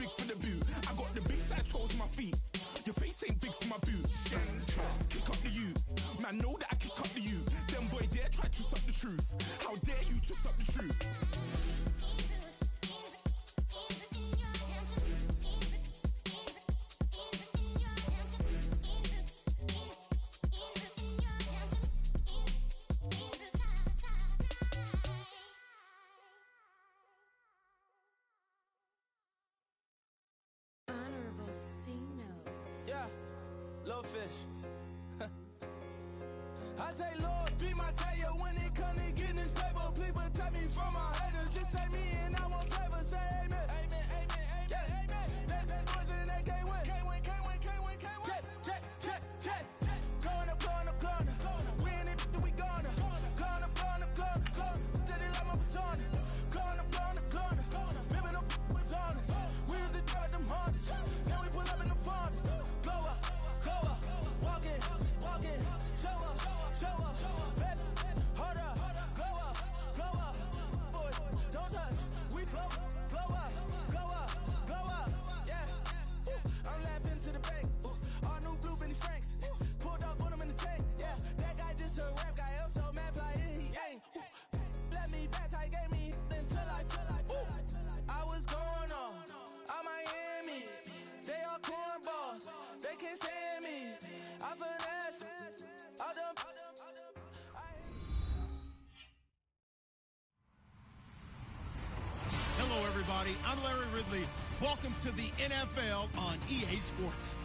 big for the boot. I got the big size toes on my feet. Your face ain't big for my boots. Kick up the you. Man, know that I kick up the you. Them boy dare try to suck the truth. How dare you to suck the truth? Yeah, low fish. I say, Lord, be my savior when it comes to getting this paper. Please protect me from my haters. Just say me and I won't flavor. Say amen. Amen, amen, amen, yeah. Amen. That boys and they can't win. Can't win, can't win, can't win, can't win. Jet. Going up. We in it, we gonna. Going up. Did it like my persona. Going up. Ripping the was honest. We was the dirt, them hardest. Now we pull up in the furnace. Glow up. Walk in. Show up. Bet. Hold up. Glow up. Boys, don't touch. We flow. Glow up. Yeah. I'm laughing to the bank. All new blue Benny Franks. Pulled up on him in the tank. Yeah. That guy just a rap guy. I'm so mad fly in. He ain't. Let me back. I gave me until I was going on. I'm Miami. They all cornballs. They can't stand me. I finesse. All them. Hello, everybody. I'm Larry Ridley. Welcome to the NFL on EA Sports.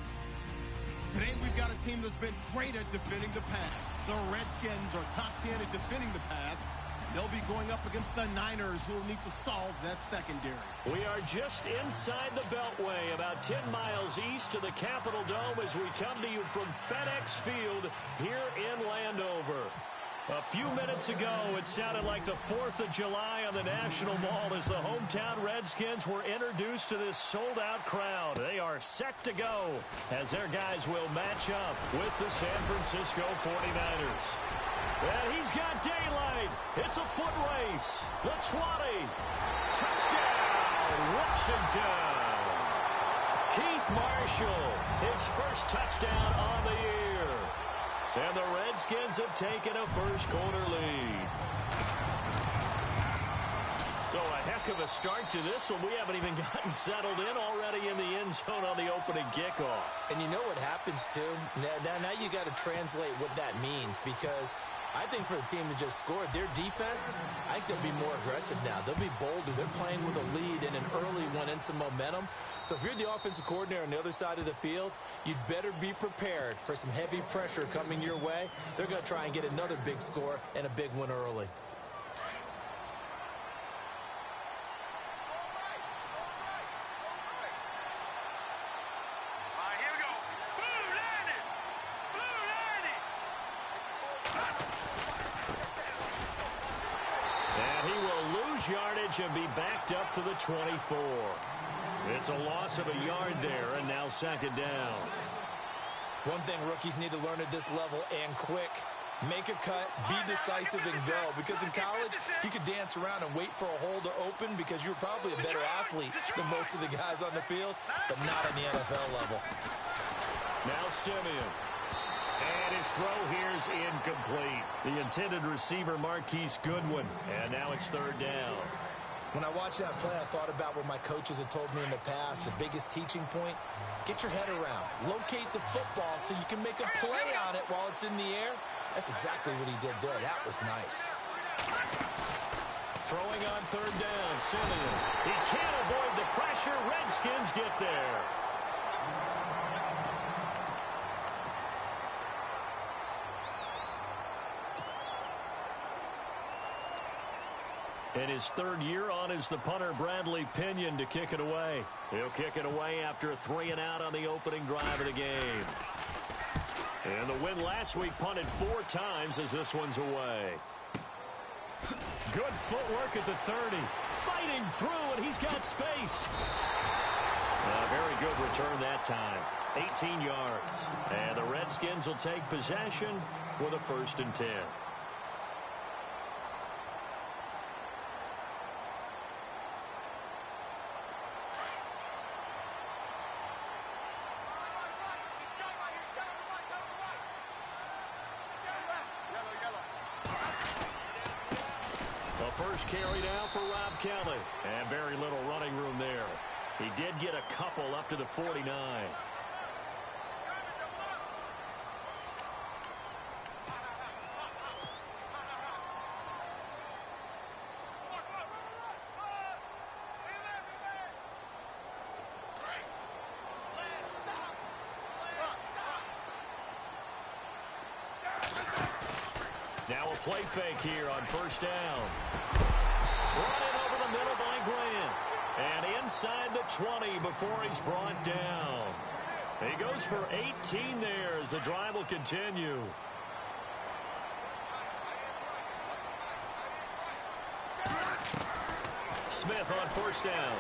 Today, we've got a team that's been great at defending the pass. The Redskins are top 10 at defending the pass. They'll be going up against the Niners, who will need to solve that secondary. We are just inside the Beltway, about 10 miles east of the Capitol Dome as we come to you from FedEx Field here in Landover. A few minutes ago, it sounded like the 4th of July on the National Mall as the hometown Redskins were introduced to this sold-out crowd. They are set to go as their guys will match up with the San Francisco 49ers. And he's got daylight. It's a foot race. The 20. Touchdown, Washington. Keith Marshall, his first touchdown on the year. And the Redskins have taken a first-quarter lead. So a heck of a start to this one. We haven't even gotten settled in already in the end zone on the opening kickoff. And you know what happens, too? Now you got to translate what that means, because I think for the team that just scored, their defense, I think they'll be more aggressive now. They'll be bolder. They're playing with a lead and an early one and some momentum. So if you're the offensive coordinator on the other side of the field, you'd better be prepared for some heavy pressure coming your way. They're going to try and get another big score and a big one early. Yardage and be backed up to the 24. It's a loss of a yard there, and now second down. One thing rookies need to learn at this level, and quick, make a cut, be decisive, and go. Because in college, you could dance around and wait for a hole to open because you're probably a better athlete than most of the guys on the field, but not on the NFL level. Now Simeon. And his throw here is incomplete. The intended receiver, Marquise Goodwin. And now it's third down. When I watched that play, I thought about what my coaches had told me in the past. The biggest teaching point, get your head around. Locate the football so you can make a play on it while it's in the air. That's exactly what he did there. That was nice. Throwing on third down, Simeon. He can't avoid the pressure. Redskins get there. In his third year on is the punter Bradley Pinion to kick it away. He'll kick it away after a 3-and-out on the opening drive of the game. And the win last week punted 4 times as this one's away. Good footwork at the 30. Fighting through, and he's got space. A very good return that time. 18 yards. And the Redskins will take possession with a 1st and 10. first carry now for Rob Kelly. And very little running room there. He did get a couple up to the 49. Now a play fake here on first down. Run it over the middle by Grant. And inside the 20 before he's brought down. He goes for 18 there as the drive will continue. Smith on first down.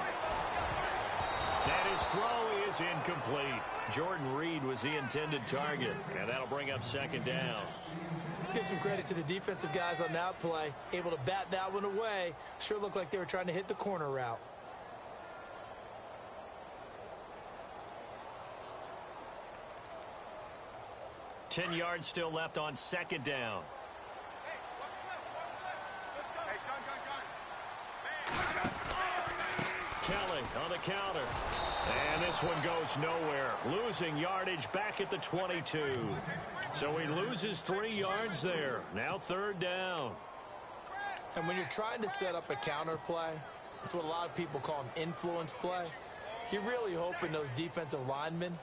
And his throw is incomplete. Jordan Reed was the intended target. And that'll bring up second down. Let's give some credit to the defensive guys on that play. Able to bat that one away. Sure looked like they were trying to hit the corner route. Ten yards still left on second down. Kelly on the counter. And this one goes nowhere. Losing yardage back at the 22. So he loses 3 yards there. Now third down. And when you're trying to set up a counter play, it's what a lot of people call an influence play. You're really hoping those defensive linemen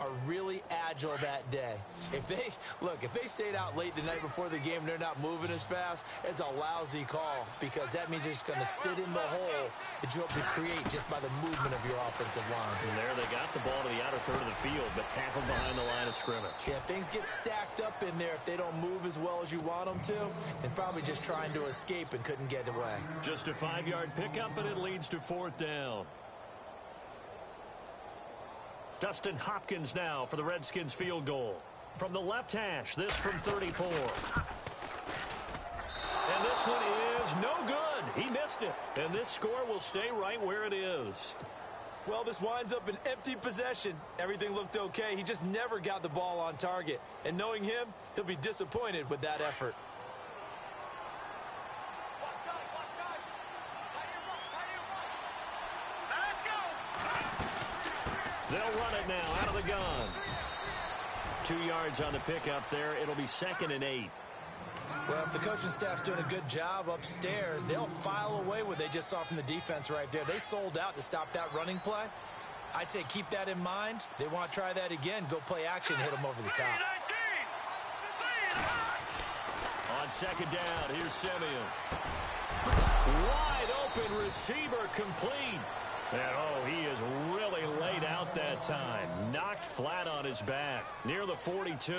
are really agile that day. If they stayed out late the night before the game and they're not moving as fast, it's a lousy call because that means they're just going to sit in the hole that you hope to create just by the movement of your offensive line. And there they got the ball to the outer third of the field, but tackled behind the line of scrimmage. Yeah, if things get stacked up in there, if they don't move as well as you want them to, and probably just trying to escape and couldn't get away. Just a 5-yard pickup, and it leads to fourth down. Dustin Hopkins now for the Redskins field goal. From the left hash, this from 34. And this one is no good. He missed it. And this score will stay right where it is. Well, this winds up an empty possession. Everything looked okay. He just never got the ball on target. And knowing him, he'll be disappointed with that effort. They'll run it now out of the gun. 2 yards on the pickup there. It'll be 2nd and 8. Well, if the coaching staff's doing a good job upstairs, they'll file away what they just saw from the defense right there. They sold out to stop that running play. I'd say keep that in mind. They want to try that again. Go play action and hit them over the top. On second down, here's Simeon. Wide open receiver complete. And, oh, he is really laid out that time. Knocked flat on his back near the 42.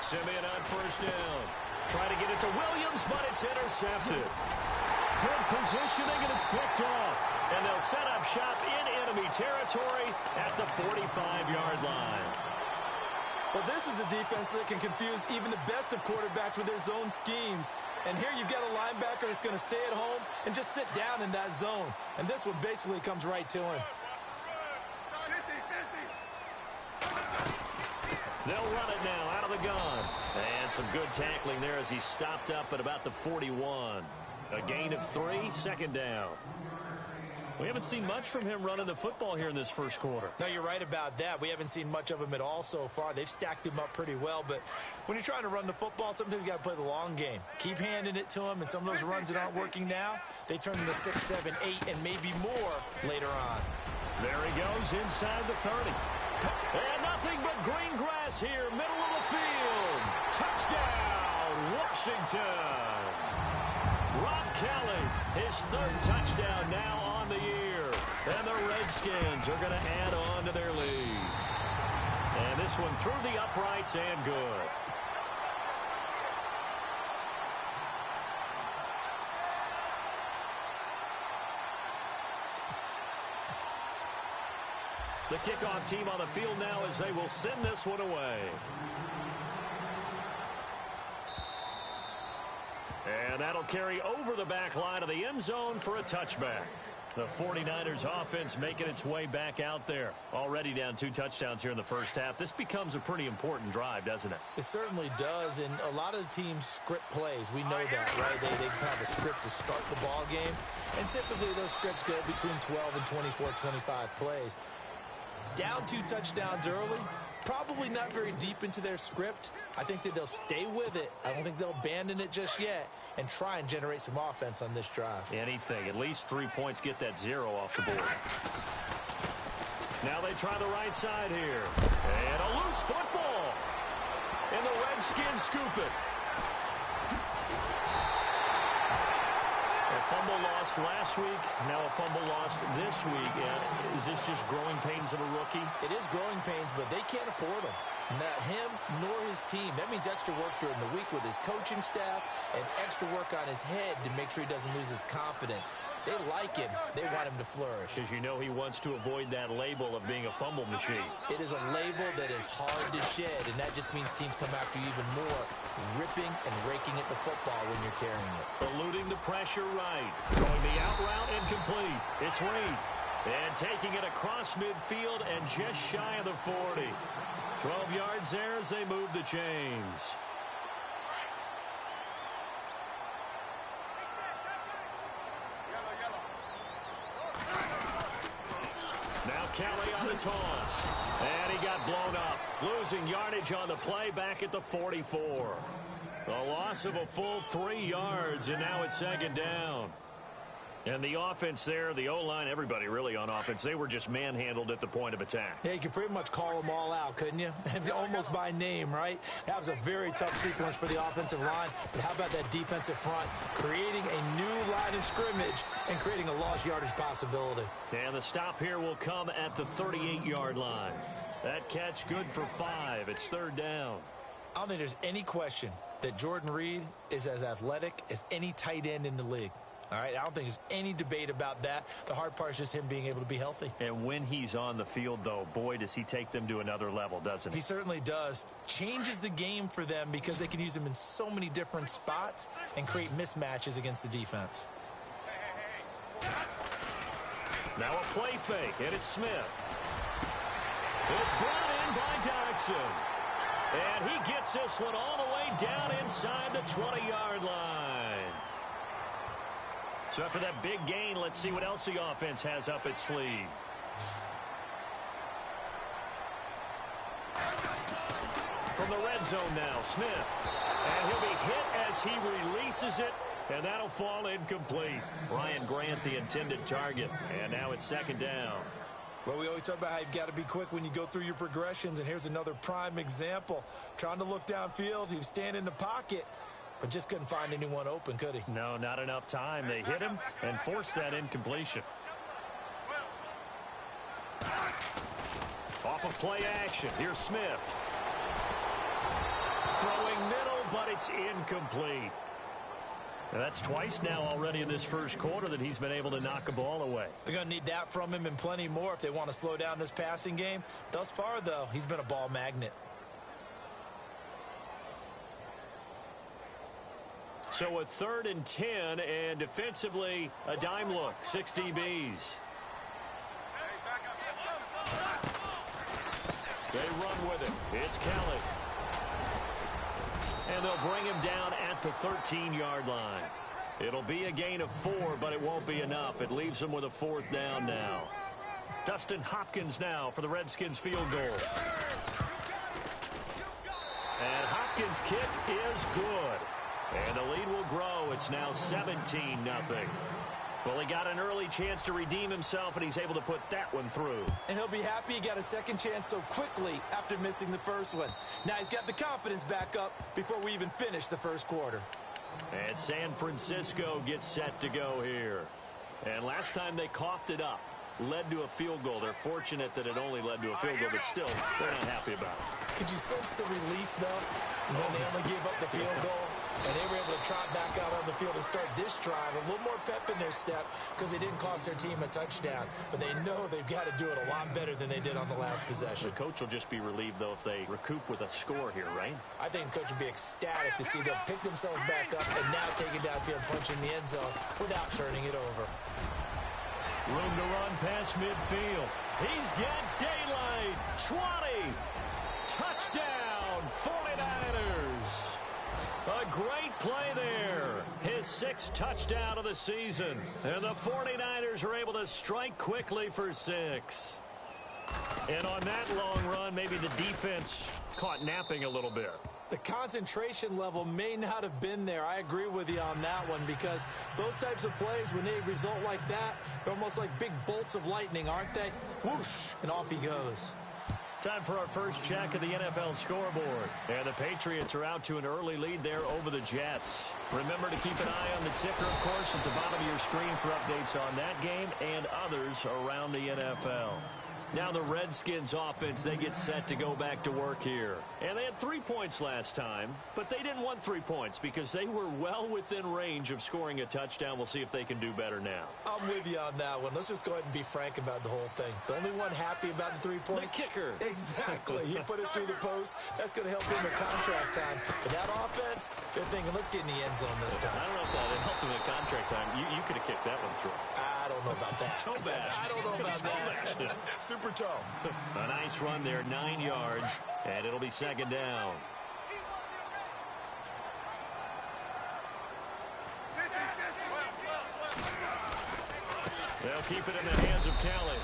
Simeon on first down. Try to get it to Williams, but it's intercepted. Good positioning, and it's picked off. And they'll set up shop in enemy territory at the 45-yard line. Well, this is a defense that can confuse even the best of quarterbacks with their zone schemes. And here you've got a linebacker that's going to stay at home and just sit down in that zone. And this one basically comes right to him. They'll run it now out of the gun. And some good tackling there as he stopped up at about the 41. A gain of 3, second down. We haven't seen much from him running the football here in this first quarter. No, you're right about that. We haven't seen much of him at all so far. They've stacked him up pretty well, but when you're trying to run the football, sometimes you got to play the long game. Keep handing it to him, and some of those runs that aren't working now, they turn into 6, 7, 8, and maybe more later on. There he goes inside the 30. And nothing but green grass here, middle of the field. Touchdown, Washington. Rob Kelly, his 3rd touchdown now on the year. And the Redskins are going to add on to their lead. And this one through the uprights and good. The kickoff team on the field now as they will send this one away. And that'll carry over the back line of the end zone for a touchback. The 49ers offense making its way back out there. Already down 2 touchdowns here in the first half. This becomes a pretty important drive, doesn't it? It certainly does, and a lot of the teams script plays. We know that, right? They have a script to start the ball game, and typically those scripts go between 12 and 24, 25 plays. Down 2 touchdowns early, probably not very deep into their script. I think that they'll stay with it. I don't think they'll abandon it just yet and try and generate some offense on this drive. Anything. At least 3 points, get that 0 off the board. Now they try the right side here. And a loose football. And the Redskins scoop it. A fumble lost last week, now a fumble lost this week. Is this just growing pains of a rookie? It is growing pains, but they can't afford them. Not him nor his team. That means extra work during the week with his coaching staff and extra work on his head to make sure he doesn't lose his confidence. They like him. They want him to flourish. Because you know he wants to avoid that label of being a fumble machine. It is a label that is hard to shed, and that just means teams come after you even more, ripping and raking at the football when you're carrying it. Eluding the pressure right. Throwing the out route incomplete. It's Reed. And taking it across midfield and just shy of the 40. 12 yards there as they move the chains. Now Kelly on the toss. And he got blown up. Losing yardage on the play back at the 44. A loss of a full 3 yards, and now it's second down. And the offense there, the O-line, everybody really on offense, they were just manhandled at the point of attack. Yeah, you could pretty much call them all out, couldn't you? Almost by name, right? That was a very tough sequence for the offensive line. But how about that defensive front creating a new line of scrimmage and creating a lost yardage possibility? And the stop here will come at the 38-yard line. That catch good for 5. It's third down. I don't think there's any question that Jordan Reed is as athletic as any tight end in the league. All right, I don't think there's any debate about that. The hard part is just him being able to be healthy. And when he's on the field, though, boy, does he take them to another level, doesn't he? He certainly does. Changes the game for them because they can use him in so many different spots and create mismatches against the defense. Now a play fake, and it's Smith. It's brought in by Dodson. And he gets this one all the way down inside the 20-yard line. So after that big gain, let's see what else the offense has up its sleeve. From the red zone now, Smith. And he'll be hit as he releases it, and that'll fall incomplete. Ryan Grant, the intended target, and now it's second down. Well, we always talk about how you've got to be quick when you go through your progressions, and here's another prime example. Trying to look downfield, he was standing in the pocket, but just couldn't find anyone open, could he? No, not enough time. They hit him and forced that incompletion. Off of play action, here's Smith. Throwing middle, but it's incomplete. And that's twice now already in this first quarter that he's been able to knock a ball away. They're going to need that from him and plenty more if they want to slow down this passing game. Thus far, though, he's been a ball magnet. So a 3rd and 10, and defensively, a dime look, 6 DBs. They run with it. It's Kelly. And they'll bring him down at the 13-yard line. It'll be a gain of 4, but it won't be enough. It leaves them with a 4th down now. Dustin Hopkins now for the Redskins field goal. And Hopkins' kick is good. And the lead will grow. It's now 17-0. Well, he got an early chance to redeem himself, and he's able to put that one through. And he'll be happy he got a second chance so quickly after missing the first one. Now he's got the confidence back up before we even finish the first quarter. And San Francisco gets set to go here. And last time they coughed it up, led to a field goal. They're fortunate that it only led to a field goal, but still, they're not happy about it. Could you sense the relief, though, when they only gave up the field goal? And they were able to trot back out on the field and start this drive. A little more pep in their step because they didn't cost their team a touchdown. But they know they've got to do it a lot better than they did on the last possession. The coach will just be relieved, though, if they recoup with a score here, right? I think the coach will be ecstatic to see them pick themselves back up and now take it downfield, punch in the end zone without turning it over. Room to run past midfield. He's got daylight. 20. Touchdown, 49ers. A great play there. His 6th touchdown of the season. And the 49ers are able to strike quickly for 6. And on that long run, maybe the defense caught napping a little bit. The concentration level may not have been there. I agree with you on that one because those types of plays, when they result like that, they're almost like big bolts of lightning, aren't they? Whoosh, and off he goes. Time for our first check of the NFL scoreboard. And the Patriots are out to an early lead there over the Jets. Remember to keep an eye on the ticker, of course, at the bottom of your screen for updates on that game and others around the NFL. Now the Redskins offense, they get set to go back to work here. And they had 3 points last time, but they didn't want 3 points because they were well within range of scoring a touchdown. We'll see if they can do better now. I'm with you on that one. Let's just go ahead and be frank about the whole thing. The only one happy about the 3-point? The kicker. Exactly. He put it through the post. That's going to help him in contract time. But that offense, they're thinking, let's get in the end zone this time. I don't know if that helped him in contract time. You could have kicked that one through. I don't know about that. Toe bash. I don't know about that. Super toe. A nice run there, 9 yards, and it'll be 2nd down. They'll keep it in the hands of Kelly.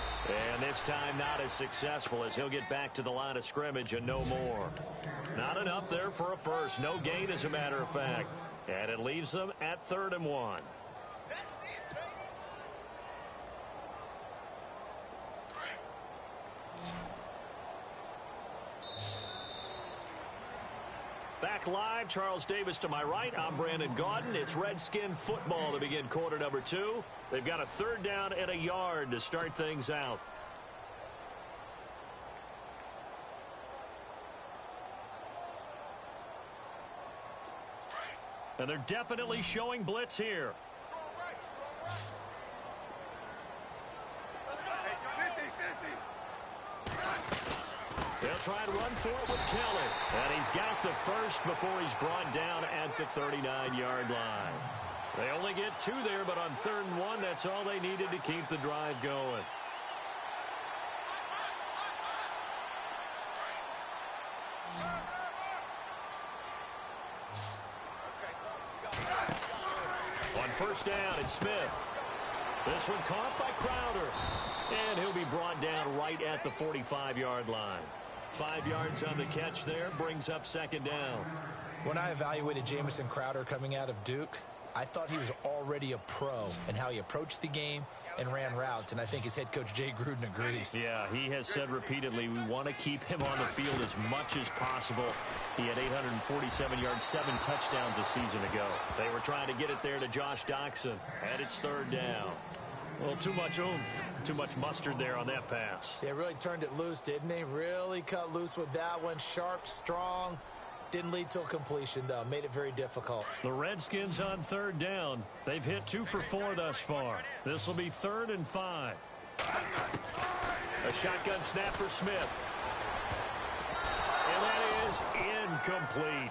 And this time not as successful as he'll get back to the line of scrimmage and no more. Not enough there for a first. No gain, as a matter of fact. And it leaves them at 3rd and 1. Back live, Charles Davis to my right. I'm Brandon Gaudin. It's Redskin football to begin quarter number 2. They've got a 3rd down and a yard to start things out. And they're definitely showing blitz here. They'll try and run for it with Kelly. And he's got the first before he's brought down at the 39-yard line. They only get 2 there, but on 3rd and 1, that's all they needed to keep the drive going. On 1st down, it's Smith. This one caught by Crowder. And he'll be brought down right at the 45-yard line. 5 yards on the catch there, brings up 2nd down. When I evaluated Jamison Crowder coming out of Duke, I thought he was already a pro in how he approached the game and ran routes, and I think his head coach Jay Gruden agrees. Yeah, he has said repeatedly we want to keep him on the field as much as possible. He had 847 yards, 7 touchdowns a season ago. They were trying to get it there to Josh Doxson, and it's 3rd down. Well, too much oomph, too much mustard there on that pass. They really turned it loose, didn't they? Really cut loose with that one. Sharp, strong. Didn't lead to a completion, though. Made it very difficult. The Redskins on 3rd down. They've hit 2 for 4 thus far. This will be 3rd and 5. A shotgun snap for Smith. And that is incomplete.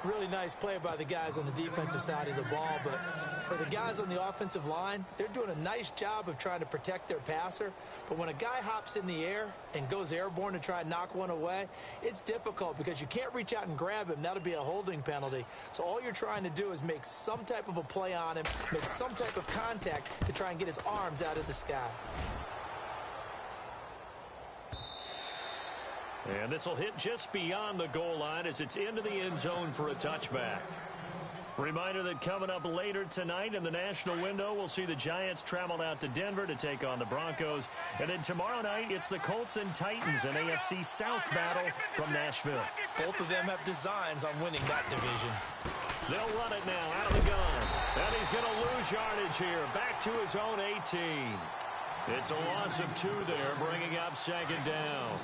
Really nice play by the guys on the defensive side of the ball, but for the guys on the offensive line, they're doing a nice job of trying to protect their passer. But when a guy hops in the air and goes airborne to try and knock one away, it's difficult because you can't reach out and grab him. That'll be a holding penalty. So all you're trying to do is make some type of a play on him, make some type of contact to try and get his arms out of the sky. And this will hit just beyond the goal line as it's into the end zone for a touchback. Reminder that coming up later tonight in the national window, we'll see the Giants travel out to Denver to take on the Broncos. And then tomorrow night, it's the Colts and Titans, an AFC South battle from Nashville. Both of them have designs on winning that division. They'll run it now out of the gun. And he's going to lose yardage here. Back to his own 18. It's a loss of 2 there, bringing up 2nd down.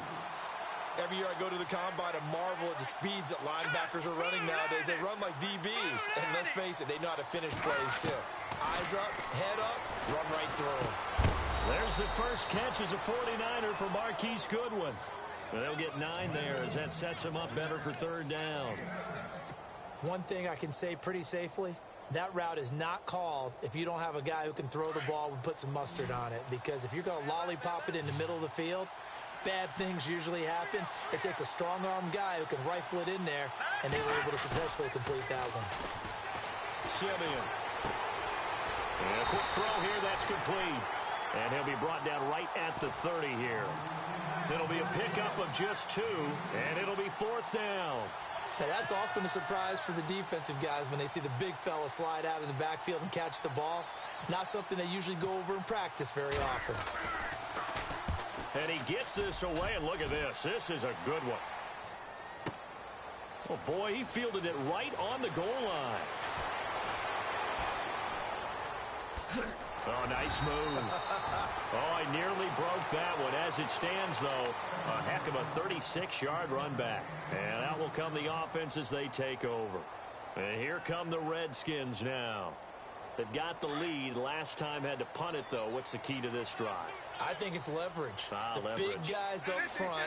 Every year I go to the combine and marvel at the speeds that linebackers are running nowadays. They run like DBs. And let's face it, they know how to finish plays too. Eyes up, head up, run right through them. There's the first catch as a 49er for Marquise Goodwin. They'll get 9 there as that sets them up better for third down. One thing I can say pretty safely, that route is not called if you don't have a guy who can throw the ball and put some mustard on it. Because if you're going to lollipop it in the middle of the field, bad things usually happen. It takes a strong-arm guy who can rifle it in there, and they were able to successfully complete that one. Simeon. And a quick throw here, that's complete. And he'll be brought down right at the 30 here. It'll be a pickup of just 2, and it'll be 4th down. Now, that's often a surprise for the defensive guys when they see the big fella slide out of the backfield and catch the ball. Not something they usually go over in practice very often. And he gets this away, and look at this. This is a good one. Oh, boy, he fielded it right on the goal line. Oh, nice move. Oh, I nearly broke that one. As it stands, though, a heck of a 36-yard run back. And out will come the offense as they take over. And here come the Redskins now. They've got the lead. Last time had to punt it, though. What's the key to this drive? I think it's leverage. Leverage. Big guys up front.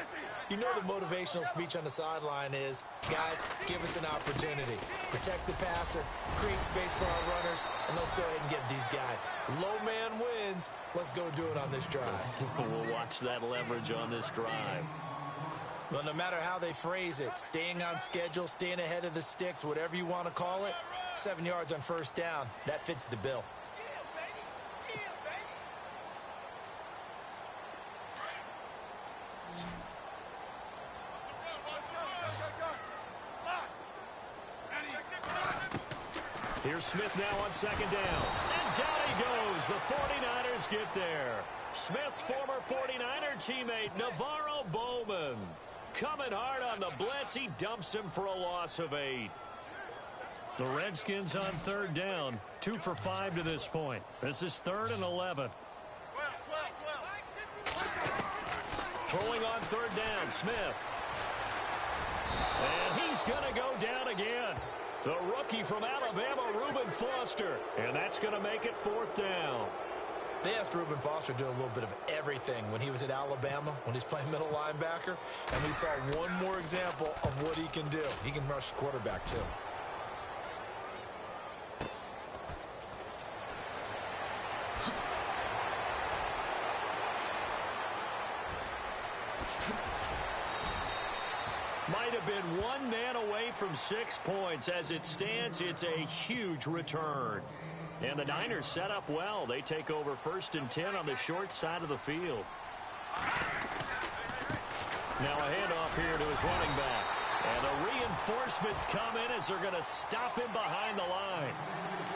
You know the motivational speech on the sideline is, guys, give us an opportunity. Protect the passer, create space for our runners, and let's go ahead and get these guys. Low man wins. Let's go do it on this drive. We'll watch that leverage on this drive. Well, no matter how they phrase it, staying on schedule, staying ahead of the sticks, whatever you want to call it, 7 yards on first down, that fits the bill. Here's Smith now on second down. And down he goes. The 49ers get there. Smith's former 49er teammate, Navarro Bowman. Coming hard on the blitz. He dumps him for a loss of 8. The Redskins on third down. 2 for 5 to this point. This is 3rd and 11. Throwing on third down, Smith. And he's going to go down again. The rookie from Alabama, Reuben Foster. And that's going to make it 4th down. They asked Reuben Foster to do a little bit of everything when he was at Alabama, when he's playing middle linebacker. And we saw one more example of what he can do. He can rush the quarterback, too. Might have been one man away from 6 points. As it stands, it's a huge return. And the Niners set up well. They take over 1st and 10 on the short side of the field. Now a handoff here to his running back. And the reinforcements come in as they're going to stop him behind the line.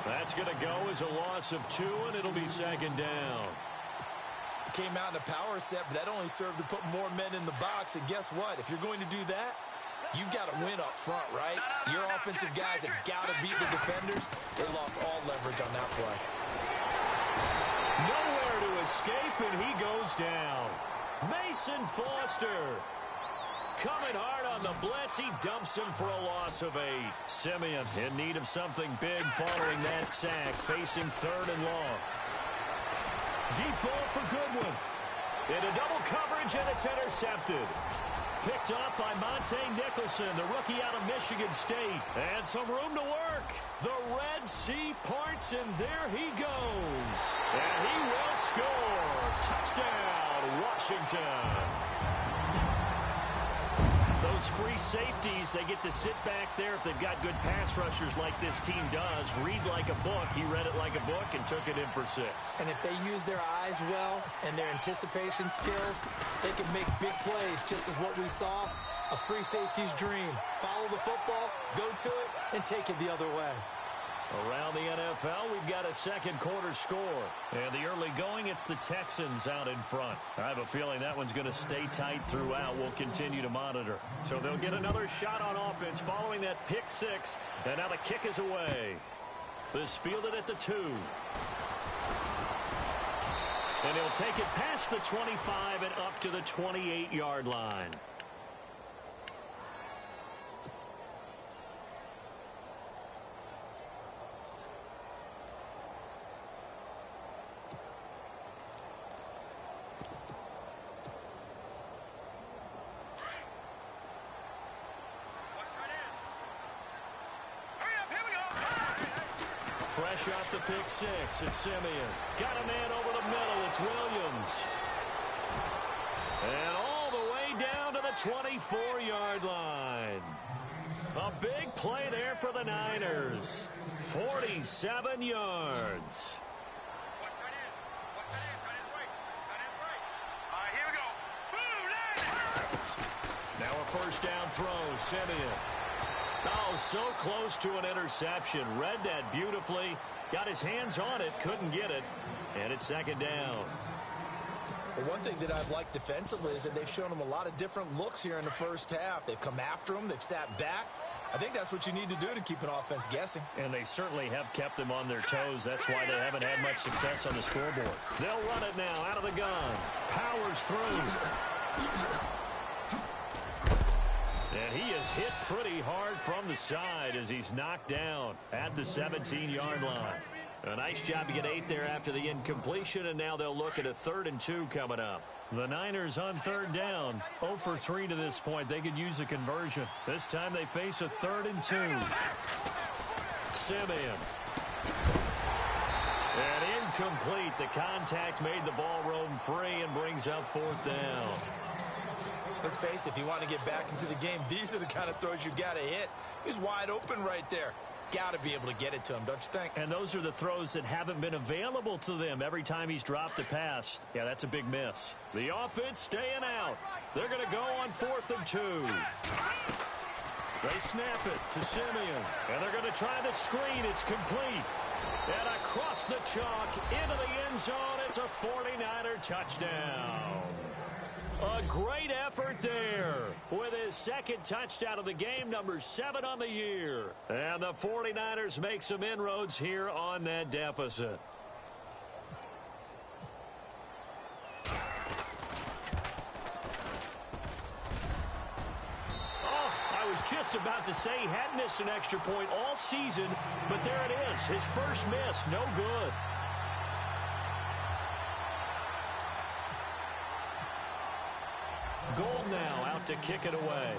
That's going to go as a loss of 2, and it'll be 2nd down. Came out in a power set, but that only served to put more men in the box. And guess what? If you're going to do that, you've got to win up front, right? Your offensive guys have got to beat the defenders. They lost all leverage on that play. Nowhere to escape, and he goes down. Mason Foster. Coming hard on the blitz. He dumps him for a loss of 8. Simeon in need of something big following that sack, facing 3rd and long. Deep ball for Goodwin. Into double coverage, and it's intercepted. Picked off by Monte Nicholson, the rookie out of Michigan State. And some room to work. The Red Sea parts, and there he goes. And he will score. Touchdown, Washington. Those free safeties, they get to sit back there if they've got good pass rushers like this team does. Read like a book. He read it like a book and took it in for 6. And if they use their eyes well and their anticipation skills, they can make big plays, just as what we saw, a free safety's dream. Follow the football, go to it, and take it the other way. Around the NFL, we've got a second quarter score. And the early going, it's the Texans out in front. I have a feeling that one's going to stay tight throughout. We'll continue to monitor. So they'll get another shot on offense following that pick 6. And now the kick is away. This fielded at the 2. And he'll take it past the 25 and up to the 28-yard line. Fresh off the pick six, it's Simeon. Got a man over the middle, it's Williams. And all the way down to the 24-yard line. A big play there for the Niners. 47 yards. Now a first down throw, Simeon. Oh, so close to an interception. Read that beautifully. Got his hands on it, couldn't get it. And it's second down. Well, one thing that I've liked defensively is that they've shown him a lot of different looks here in the first half. They've come after him. They've sat back. I think that's what you need to do to keep an offense guessing. And they certainly have kept them on their toes. That's why they haven't had much success on the scoreboard. They'll run it now out of the gun. Powers through. And he is hit pretty hard from the side as he's knocked down at the 17-yard line. A nice job to get 8 there after the incompletion, and now they'll look at a 3rd and 2 coming up. The Niners on 3rd down. 0 for 3 to this point. They could use a conversion. This time they face a 3rd and 2. Simeon. And incomplete. The contact made the ball roam free and brings up 4th down. Let's face it, if you want to get back into the game, these are the kind of throws you've got to hit. He's wide open right there. Got to be able to get it to him, don't you think? And those are the throws that haven't been available to them every time he's dropped a pass. Yeah, that's a big miss. The offense staying out. They're going to go on 4th and 2. They snap it to Simeon. And they're going to try the screen. It's complete. And across the chalk into the end zone. It's a 49er touchdown. A great effort there with his 2nd touchdown of the game, number 7 on the year. And the 49ers make some inroads here on that deficit. Oh, I was just about to say he had missed an extra point all season, but there it is. His first miss, no good. Gold now out to kick it away.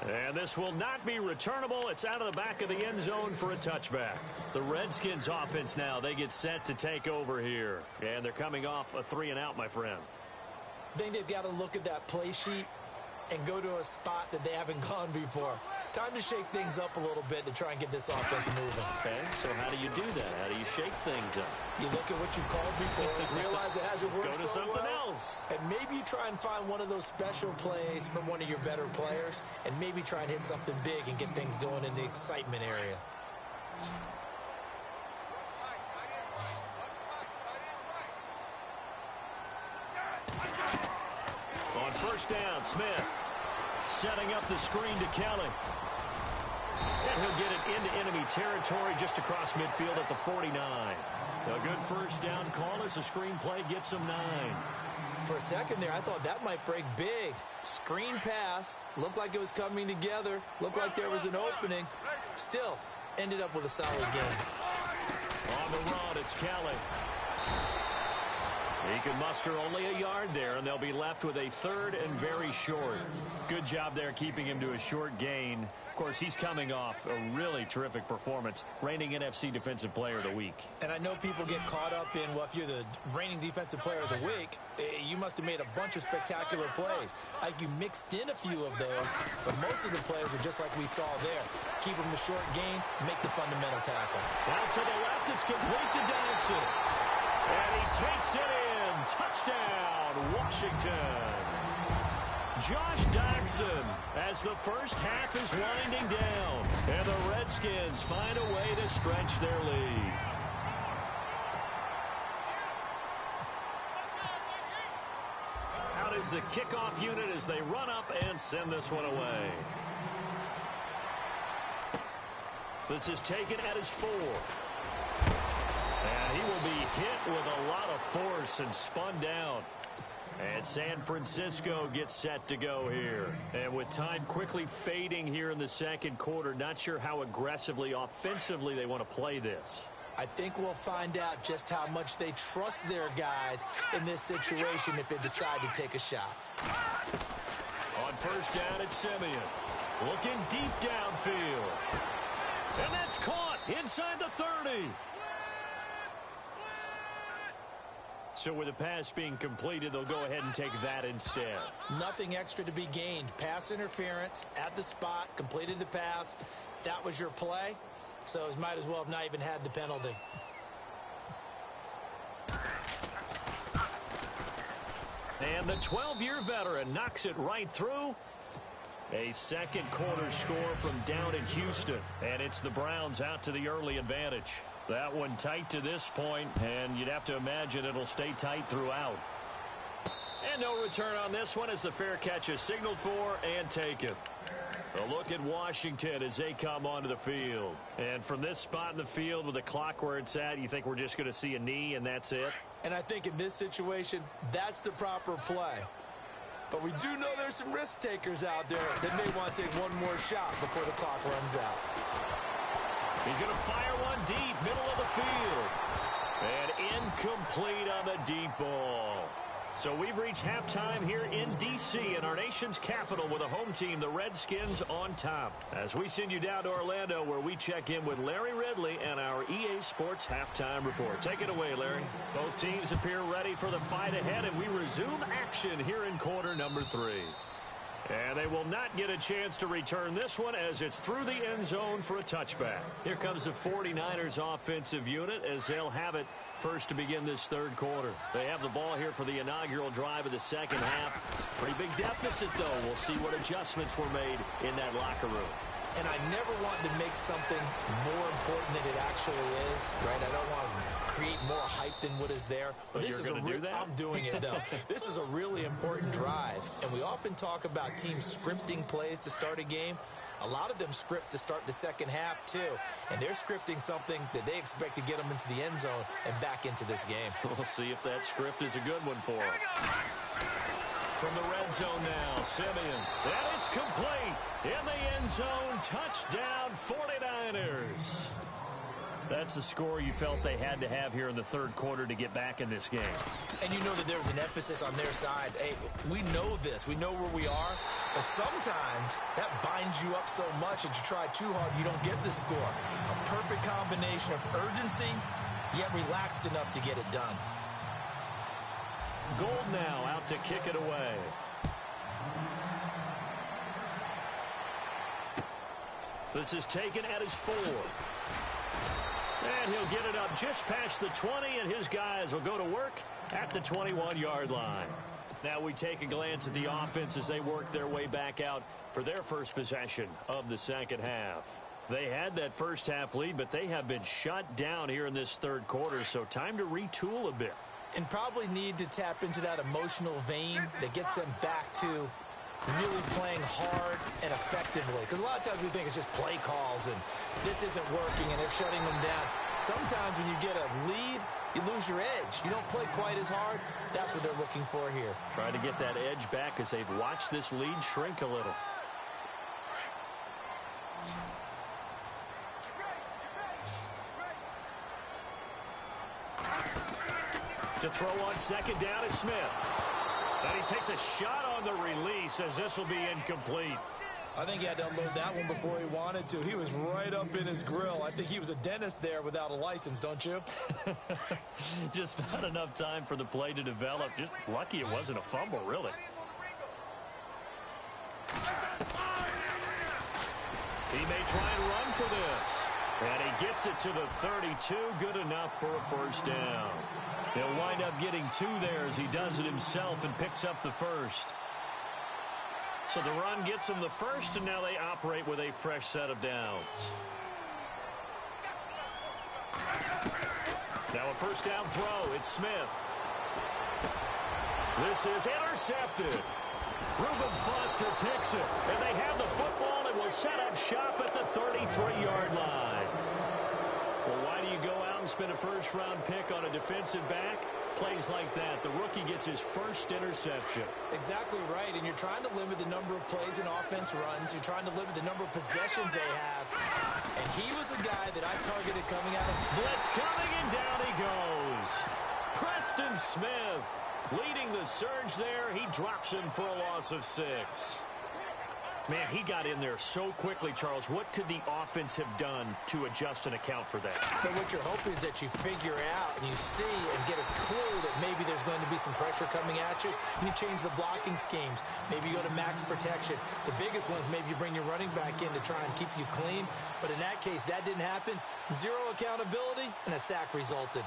And this will not be returnable. It's out of the back of the end zone for a touchback. The Redskins offense now, they get set to take over here. And they're coming off a 3-and-out, my friend. I think they've got to look at that play sheet and go to a spot that they haven't gone before. Time to shake things up a little bit to try and get this offense moving. Okay, so how do you do that? How do you shake things up? You look at what you called before and realize it hasn't worked so well. Go to something else. And maybe you try and find one of those special plays from one of your better players and maybe try and hit something big and get things going in the excitement area. On first down, Smith. Setting up the screen to Kelly. And he'll get it into enemy territory just across midfield at the 49. A good first down call as the screen play gets him 9. For a second there, I thought that might break big. Screen pass. Looked like it was coming together. Looked like there was an opening. Still, ended up with a solid game. On the run, it's Kelly. He can muster only a yard there, and they'll be left with a 3rd and very short. Good job there keeping him to a short gain. Of course, he's coming off a really terrific performance, reigning NFC Defensive Player of the Week. And I know people get caught up in, well, if you're the reigning Defensive Player of the Week, you must have made a bunch of spectacular plays. Like you mixed in a few of those, but most of the plays are just like we saw there. Keep them to short gains, make the fundamental tackle. Out to the left, it's complete to Dodson. And he takes it in. Touchdown, Washington. Josh Doctson as the first half is winding down. And the Redskins find a way to stretch their lead. Out is the kickoff unit as they run up and send this one away. This is taken at his 4. And he will be hit with a lot of force and spun down. And San Francisco gets set to go here. And with time quickly fading here in the second quarter, not sure how aggressively, offensively they want to play this. I think we'll find out just how much they trust their guys in this situation if they decide to take a shot. On first down, it's Simeon. Looking deep downfield. And that's caught inside the 30. So with the pass being completed, they'll go ahead and take that instead. Nothing extra to be gained. Pass interference at the spot, completed the pass. That was your play, so it might as well have not even had the penalty. And the 12-year veteran knocks it right through. A second quarter score from down in Houston. And it's the Browns out to the early advantage. That one tight to this point, and you'd have to imagine it'll stay tight throughout. And no return on this one as the fair catch is signaled for and taken. A look at Washington as they come onto the field. And from this spot in the field with the clock where it's at, you think we're just going to see a knee and that's it? And I think in this situation, that's the proper play. But we do know there's some risk takers out there that may want to take one more shot before the clock runs out. He's going to fire one deep, middle of the field. And incomplete on the deep ball. So we've reached halftime here in D.C. in our nation's capital with a home team, the Redskins, on top. As we send you down to Orlando where we check in with Larry Ridley and our EA Sports Halftime Report. Take it away, Larry. Both teams appear ready for the fight ahead, and we resume action here in quarter number 3. And they will not get a chance to return this one as it's through the end zone for a touchback. Here comes the 49ers offensive unit as they'll have it first to begin this third quarter. They have the ball here for the inaugural drive of the second half. Pretty big deficit, though. We'll see what adjustments were made in that locker room. And I never want to make something more important than it actually is, right? I don't want to create more hype than what is there. But this is going to do that? I'm doing it, though. This is a really important drive. And we often talk about teams scripting plays to start a game. A lot of them script to start the second half, too. And they're scripting something that they expect to get them into the end zone and back into this game. We'll see if that script is a good one for them. From the red zone now, Simeon. And it's complete. In the end zone, touchdown 49ers. That's the score you felt they had to have here in the third quarter to get back in this game. And you know that there's an emphasis on their side. Hey, we know this. We know where we are. But sometimes that binds you up so much that you try too hard, you don't get the score. A perfect combination of urgency, yet relaxed enough to get it done. Gold now out to kick it away. This is taken at his 4. And he'll get it up just past the 20, and his guys will go to work at the 21-yard line. Now we take a glance at the offense as they work their way back out for their first possession of the second half. They had that first half lead, but they have been shut down here in this third quarter, so time to retool a bit. And probably need to tap into that emotional vein that gets them back to really playing hard and effectively. Because a lot of times we think it's just play calls and this isn't working and they're shutting them down. Sometimes when you get a lead, you lose your edge. You don't play quite as hard. That's what they're looking for here. Trying to get that edge back as they've watched this lead shrink a little. To throw on second down is Smith. And he takes a shot on the release as this will be incomplete. I think he had to unload that one before he wanted to. He was right up in his grill. I think he was a dentist there without a license, don't you? Just not enough time for the play to develop. Just lucky it wasn't a fumble, really. He may try and run for this. And he gets it to the 32. Good enough for a first down. He'll wind up getting 2 there as he does it himself and picks up the first. So the run gets him the first, and now they operate with a fresh set of downs. Now a first down throw. It's Smith. This is intercepted. Reuben Foster picks it, and they have the football and will set up shop at the 33-yard line. Well, why do you go out and spend a first-round pick on a defensive back? Plays like that. The rookie gets his first interception. Exactly right, and you're trying to limit the number of plays an offense runs. You're trying to limit the number of possessions they have. And he was a guy that I targeted coming out of. Blitz coming, and down he goes. Preston Smith leading the surge there. He drops him for a loss of 6. Man, he got in there so quickly, Charles. What could the offense have done to adjust and account for that? But what you're hoping is that you figure out and you see and get a clue that maybe there's going to be some pressure coming at you, and you change the blocking schemes. Maybe you go to max protection. The biggest one is maybe you bring your running back in to try and keep you clean. But in that case, that didn't happen. Zero accountability, and a sack resulted.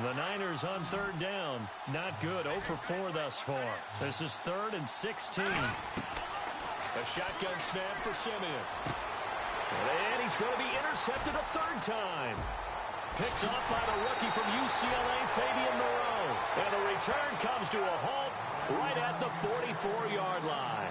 The Niners on third down. Not good. 0 for 4 thus far. This is 3rd and 16. A shotgun snap for Simeon. And he's going to be intercepted a third time. Picked up by the rookie from UCLA, Fabian Moreau. And the return comes to a halt right at the 44-yard line.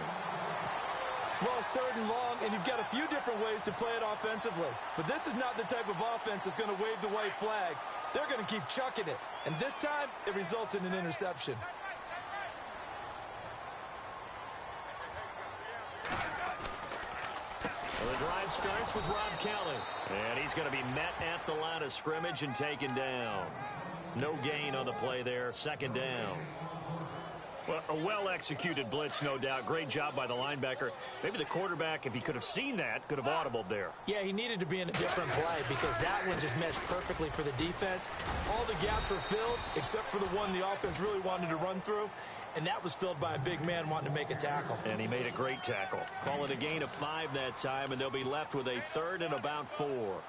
Well, it's 3rd and long, and you've got a few different ways to play it offensively. But this is not the type of offense that's going to wave the white flag. They're going to keep chucking it. And this time, it results in an interception. Well, the drive starts with Rob Kelly. And he's going to be met at the line of scrimmage and taken down. No gain on the play there. 2nd down. Well, a well-executed blitz, no doubt. Great job by the linebacker. Maybe the quarterback, if he could have seen that, could have audibled there. Yeah, he needed to be in a different play because that one just meshed perfectly for the defense. All the gaps were filled except for the one the offense really wanted to run through, and that was filled by a big man wanting to make a tackle. And he made a great tackle. Call it a gain of 5 that time, and they'll be left with a 3rd and about 4.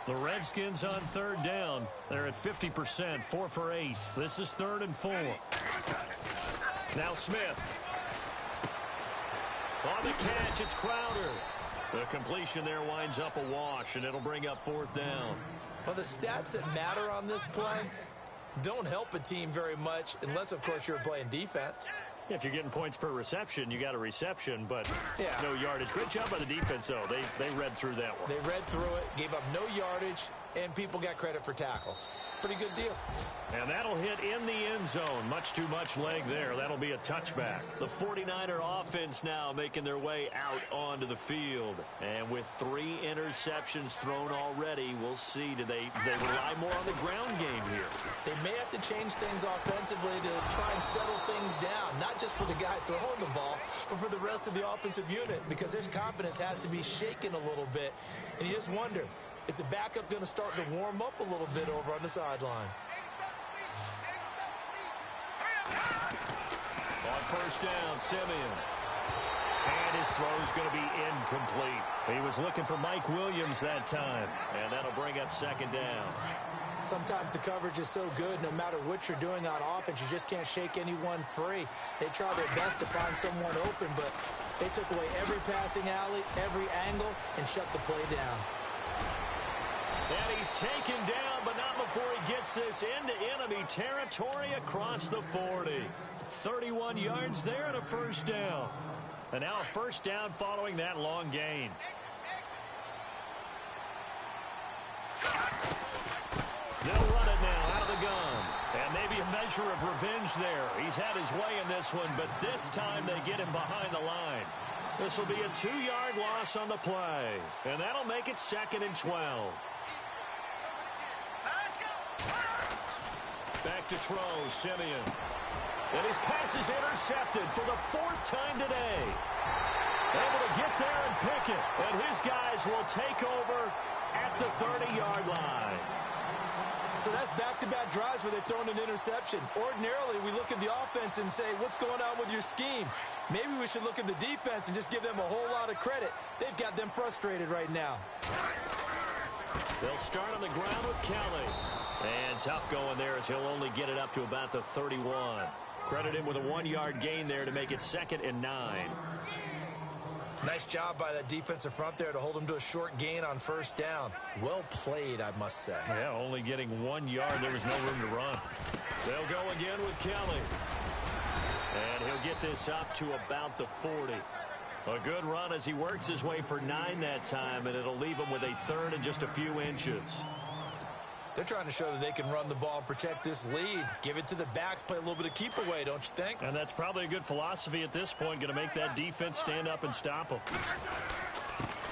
The Redskins on 3rd down. They're at 50%, 4 for 8. This is 3rd and 4. Now Smith. On the catch, it's Crowder. The completion there winds up a wash, and it'll bring up 4th down. Well, the stats that matter on this play don't help a team very much unless, of course, you're playing defense. If you're getting points per reception, you got a reception, but no yardage. Great job by the defense, though. They read through that one. They read through it, gave up no yardage, and people got credit for tackles. Pretty good deal. And that'll hit in the end zone. Much too much leg there. That'll be a touchback. The 49er offense now making their way out onto the field. And with 3 interceptions thrown already, we'll see. Do they rely more on the ground game here? They may have to change things offensively to try and settle things down. Not just for the guy throwing the ball, but for the rest of the offensive unit. Because their confidence has to be shaken a little bit. And you just wonder, is the backup going to start to warm up a little bit over on the sideline? On 1st down, Simeon. And his throw's going to be incomplete. He was looking for Mike Williams that time. And that'll bring up 2nd down. Sometimes the coverage is so good, no matter what you're doing on offense, you just can't shake anyone free. They try their best to find someone open, but they took away every passing alley, every angle, and shut the play down. And he's taken down, but not before he gets this into enemy territory across the 40. 31 yards there and a 1st down. And now a 1st down following that long gain. They'll run it now out of the gun. And maybe a measure of revenge there. He's had his way in this one, but this time they get him behind the line. This will be a 2-yard loss on the play. And that'll make it 2nd and 12. Back to throw, Simeon. And his pass is intercepted for the 4th time today. Able to get there and pick it. And his guys will take over at the 30-yard line. So that's back-to-back drives where they've thrown an interception. Ordinarily, we look at the offense and say, what's going on with your scheme? Maybe we should look at the defense and just give them a whole lot of credit. They've got them frustrated right now. They'll start on the ground with Kelly. And tough going there as he'll only get it up to about the 31. Credit him with a 1-yard gain there to make it 2nd and 9. Nice job by that defensive front there to hold him to a short gain on 1st down. Well played, I must say. Yeah, only getting 1 yard. There was no room to run. They'll go again with Kelly. And he'll get this up to about the 40. A good run as he works his way for 9 that time, and it'll leave him with a 3rd and just a few inches. They're trying to show that they can run the ball and protect this lead. Give it to the backs, play a little bit of keep away, don't you think? And that's probably a good philosophy at this point, going to make that defense stand up and stop them.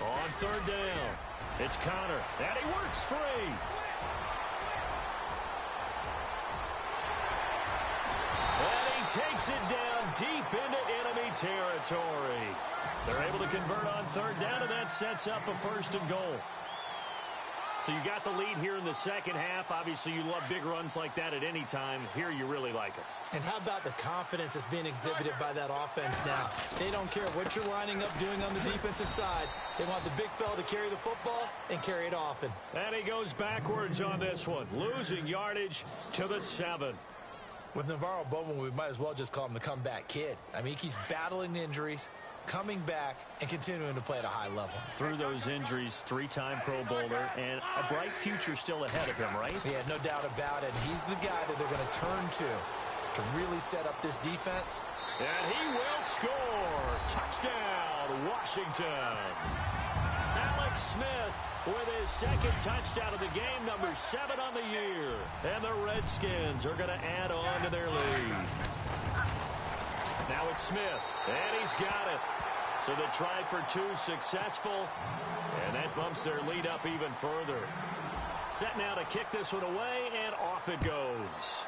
On 3rd down, it's Connor, and he works free. takes it down deep into enemy territory. They're able to convert on third down, and that sets up a 1st and goal. So you got the lead here in the second half. Obviously, you love big runs like that at any time. Here, you really like it. And how about the confidence that's being exhibited by that offense now? They don't care what you're lining up doing on the defensive side. They want the big fella to carry the football and carry it often. And he goes backwards on this one, losing yardage to the 7. With Navarro Bowman, we might as well just call him the comeback kid. I mean, he's battling injuries, coming back, and continuing to play at a high level. Through those injuries, 3-time Pro Bowler, and a bright future still ahead of him, right? Yeah, no doubt about it. He's the guy that they're going to turn to really set up this defense. And he will score. Touchdown, Washington. Alex Smith with his 2nd touchdown of the game, number 7 on the year. And the Redskins are going to add on to their lead. Now it's Smith, and he's got it. So the try for 2 successful, and that bumps their lead up even further. Set now to kick this one away, and off it goes.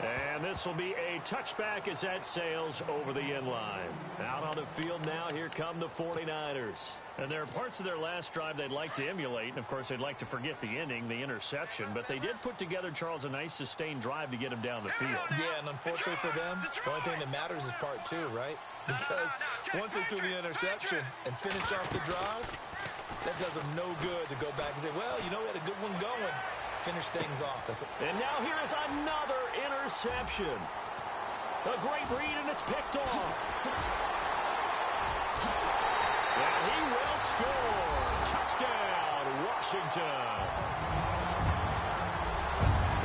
And this will be a touchback as that sails over the end line. Out on the field now, here come the 49ers. And there are parts of their last drive they'd like to emulate. And, of course, they'd like to forget the ending, the interception. But they did put together, Charles, a nice sustained drive to get him down the field. Yeah, and unfortunately for them, the only thing that matters is part 2, right? Because once they threw the interception and finished off the drive, that does them no good to go back and say, well, you know, we had a good one going. Finish things off. And now here is another interception. A great read, and it's picked off. And he will score. Touchdown, Washington.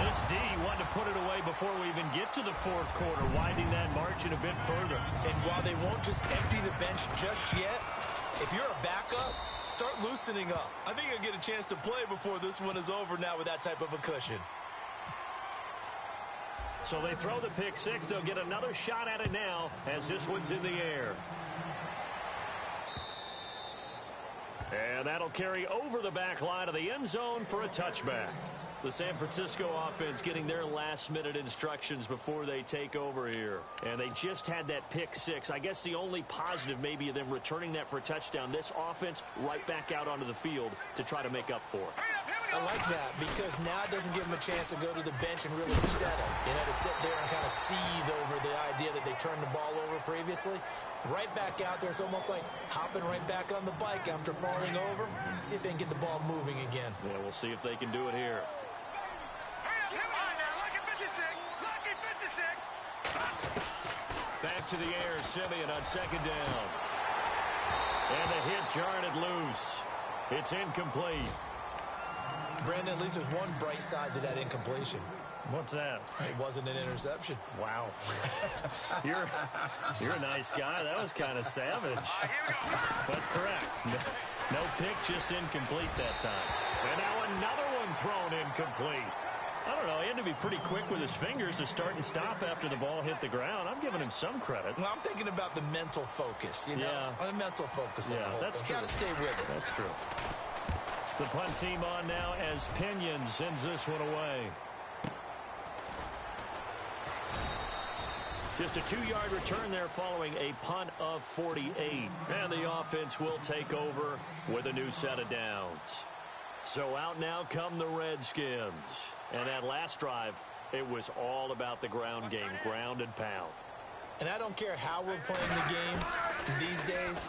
This D wanted to put it away before we even get to the 4th quarter, widening that margin a bit further. And while they won't just empty the bench just yet, if you're a backup, start loosening up. I think you'll get a chance to play before this one is over now with that type of a cushion. So they throw the pick 6. They'll get another shot at it now as this one's in the air. And that'll carry over the back line of the end zone for a touchback. The San Francisco offense getting their last-minute instructions before they take over here. And they just had that pick 6. I guess the only positive maybe of them returning that for a touchdown. This offense right back out onto the field to try to make up for it. I like that because now it doesn't give them a chance to go to the bench and really settle. You know, to sit there and kind of seethe over the idea that they turned the ball over previously. Right back out there. It's almost like hopping right back on the bike after falling over. See if they can get the ball moving again. Yeah, we'll see if they can do it here. Back to the air, Simeon on 2nd down. And the hit jarred it loose. It's incomplete. Brandon, at least there's one bright side to that incompletion. What's that? It wasn't an interception. Wow. You're a nice guy. That was kind of savage. But correct. No pick, just incomplete that time. And now another one thrown incomplete. I don't know. He had to be pretty quick with his fingers to start and stop after the ball hit the ground. I'm giving him some credit. Well, I'm thinking about the mental focus, you know? Yeah. The mental focus. Yeah, that's true. Got to stay with it. That's true. The punt team on now as Pinion sends this one away. Just a 2-yard return there following a punt of 48. And the offense will take over with a new set of downs. So out now come the Redskins. And that last drive, it was all about the ground game, ground and pound. And I don't care how we're playing the game these days,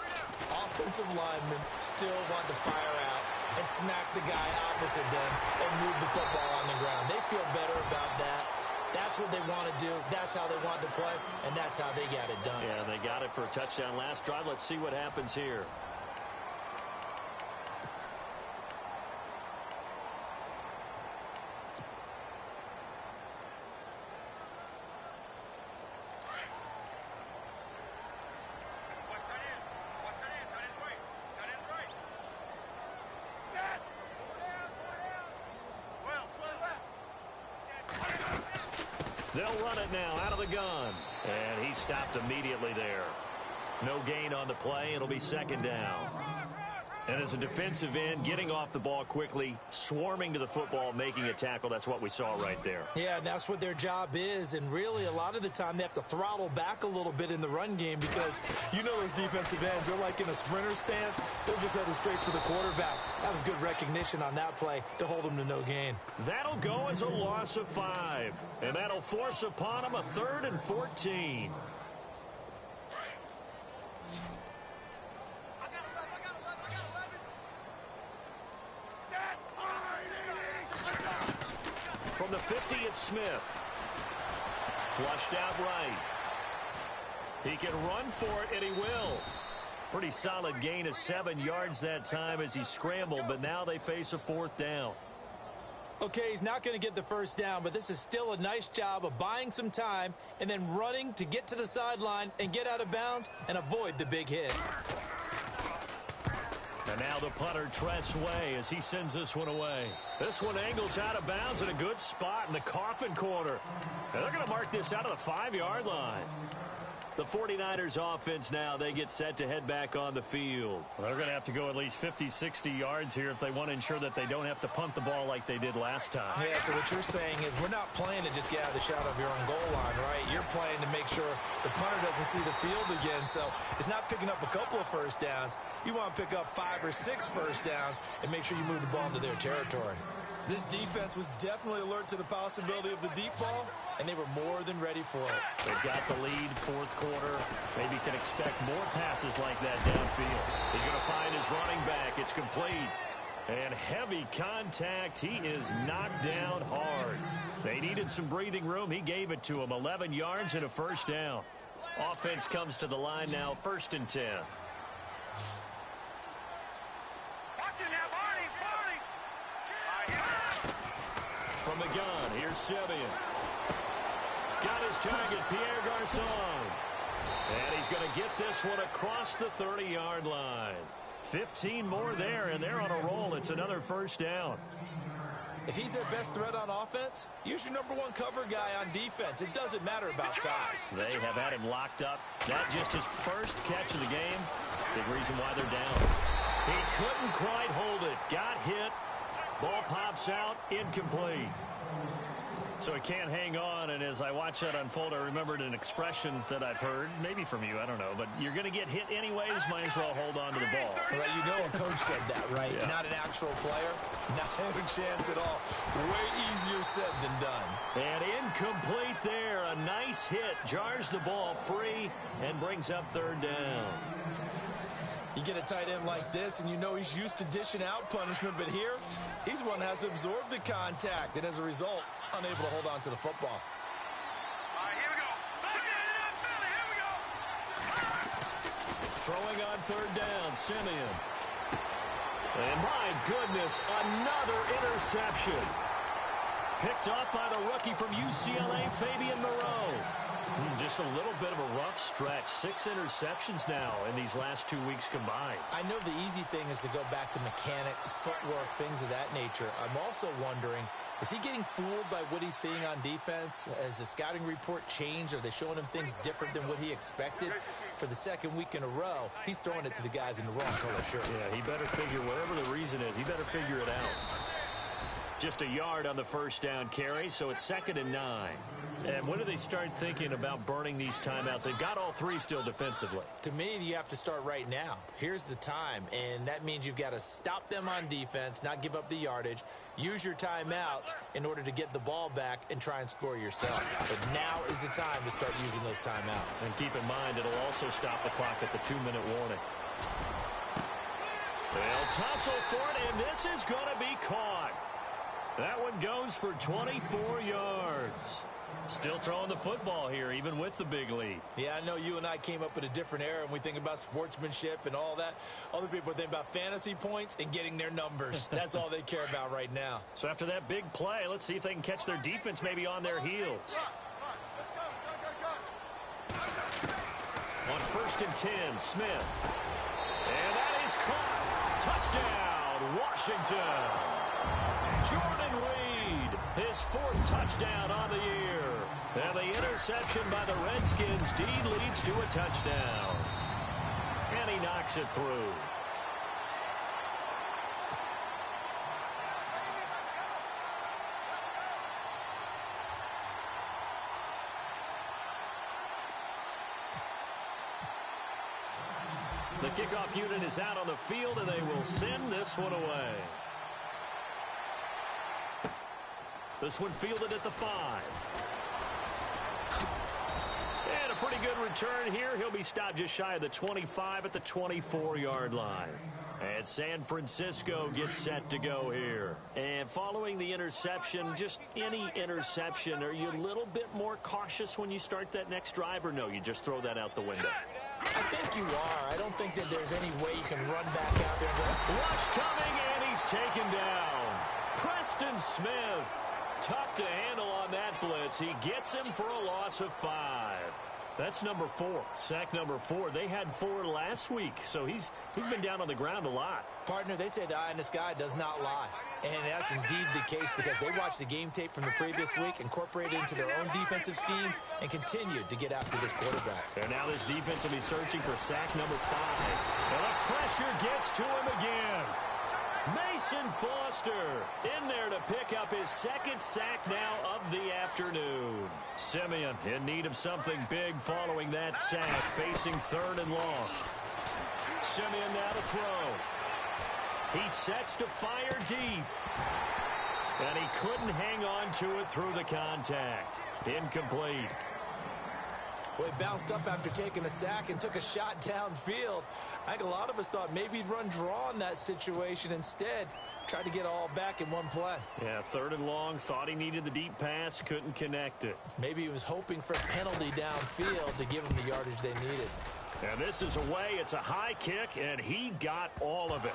offensive linemen still want to fire out and smack the guy opposite them and move the football on the ground. They feel better about that. That's what they want to do. That's how they want to play, and that's how they got it done. Yeah, they got it for a touchdown last drive. Let's see what happens here. They'll run it now out of the gun. And he stopped immediately there. No gain on the play. It'll be 2nd down. And as a defensive end, getting off the ball quickly, swarming to the football, making a tackle, that's what we saw right there. Yeah, and that's what their job is. And really, a lot of the time, they have to throttle back a little bit in the run game because you know those defensive ends, they're like in a sprinter stance. They're just headed straight for the quarterback. That was good recognition on that play to hold them to no gain. That'll go as a loss of 5. And that'll force upon them a 3rd and 14. From the 50, it's Smith. Flushed out right. He can run for it, and he will. Pretty solid gain of 7 yards that time as he scrambled, but now they face a 4th down. Okay, he's not going to get the first down, but this is still a nice job of buying some time and then running to get to the sideline and get out of bounds and avoid the big hit. And now the punter, Tress Way, as he sends this one away. This one angles out of bounds in a good spot in the coffin corner. And they're going to mark this out of the 5-yard line. The 49ers offense now, they get set to head back on the field. Well, they're going to have to go at least 50, 60 yards here if they want to ensure that they don't have to punt the ball like they did last time. Yeah, so what you're saying is we're not playing to just get out of the shot of your own goal line, right? You're playing to make sure the punter doesn't see the field again. So it's not picking up a couple of first downs. You want to pick up 5 or 6 first downs and make sure you move the ball into their territory. This defense was definitely alert to the possibility of the deep ball, and they were more than ready for it. They've got the lead, 4th quarter. Maybe can expect more passes like that downfield. He's going to find his running back. It's complete. And heavy contact. He is knocked down hard. They needed some breathing room. He gave it to him. 11 yards and a first down. Offense comes to the line now, 1st and 10. From the gun, here's Simeon. Got his target, Pierre Garçon. And he's going to get this one across the 30-yard line. 15 more there, and they're on a roll. It's another first down. If he's their best threat on offense, use your number 1 cover guy on defense. It doesn't matter about size. They have had him locked up. Not just his first catch of the game. Big reason why they're down. He couldn't quite hold it. Got hit. Ball pops out, incomplete. So he can't hang on, and as I watch that unfold, I remembered an expression that I've heard, maybe from you, I don't know, but you're going to get hit anyways, might as well hold on to the ball. Well, you know a coach said that, right? Yeah. Not an actual player. Not a chance at all. Way easier said than done. And incomplete there. A nice hit. Jars the ball free and brings up 3rd down. You get a tight end like this, and you know he's used to dishing out punishment, but here, he's the one that has to absorb the contact, and as a result, unable to hold on to the football. All right, here we go. Here we go. Throwing on 3rd down, Simeon. And my goodness, another interception. Picked up by the rookie from UCLA, Fabian Moreau. Just a little bit of a rough stretch. 6 interceptions now in these last 2 weeks combined. I know the easy thing is to go back to mechanics, footwork, things of that nature. I'm also wondering, is he getting fooled by what he's seeing on defense? Has the scouting report changed? Are they showing him things different than what he expected? For the 2nd week in a row, he's throwing it to the guys in the wrong color shirts. Yeah, he better figure, whatever the reason is, he better figure it out. Just a yard on the first down carry, so it's 2nd and 9. And when do they start thinking about burning these timeouts? They've got all 3 still defensively. To me, you have to start right now. Here's the time, and that means you've got to stop them on defense, not give up the yardage, use your timeouts in order to get the ball back and try and score yourself. But now is the time to start using those timeouts. And keep in mind, it'll also stop the clock at the 2-minute warning. They'll tussle for it, and this is going to be caught. That one goes for 24 yards. Still throwing the football here, even with the big lead. Yeah, I know you and I came up in a different era, and we think about sportsmanship and all that. Other people think about fantasy points and getting their numbers. That's all they care about right now. So after that big play, let's see if they can catch their defense maybe on their heels. On 1st and 10, Smith. And that is caught. Touchdown, Washington. Jordan Reed, his 4th touchdown on the year. And the interception by the Redskins indeed leads to a touchdown. And he knocks it through. The kickoff unit is out on the field, and they will send this one away. This one fielded at the 5. And a pretty good return here. He'll be stopped just shy of the 25 at the 24-yard line. And San Francisco gets set to go here. And following the interception, just any interception, are you a little bit more cautious when you start that next drive, or no, you just throw that out the window? I think you are. I don't think that there's any way you can run back out there and go, Rush coming, and he's taken down. Preston Smith. Tough to handle on that blitz. He gets him for a loss of 5. That's number 4. Sack number 4. They had 4 last week, so he's been down on the ground a lot. Partner, they say the eye in the sky does not lie. And that's indeed the case because they watched the game tape from the previous week, incorporated it into their own defensive scheme, and continued to get after this quarterback. And now this defense will be searching for sack number 5. And the pressure gets to him again. Mason Foster in there to pick up his 2nd sack now of the afternoon. Simeon in need of something big following that sack, facing 3rd and long. Simeon now to throw. He sets to fire deep. And he couldn't hang on to it through the contact. Incomplete. Well, he bounced up after taking a sack and took a shot downfield. I think a lot of us thought maybe he'd run draw in that situation. Instead, tried to get all back in one play. Yeah, 3rd and long, thought he needed the deep pass, couldn't connect it. Maybe he was hoping for a penalty downfield to give him the yardage they needed. And this is away. It's a high kick, and he got all of it.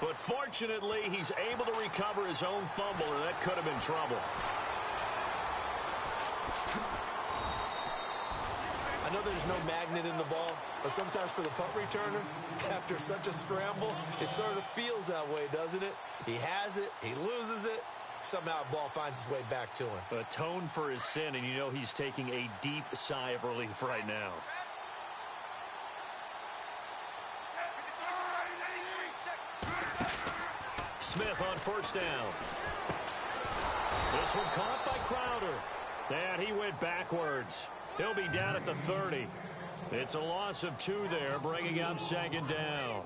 But fortunately, he's able to recover his own fumble, and that could have been trouble. I know there's no magnet in the ball, but sometimes for the punt returner, after such a scramble, it sort of feels that way, doesn't it? He has it, he loses it, somehow the ball finds its way back to him. Atone for his sin, and you know he's taking a deep sigh of relief right now. Smith on 1st down. This one caught by Crowder. And he went backwards. He'll be down at the 30. It's a loss of 2 there, bringing up 2nd down.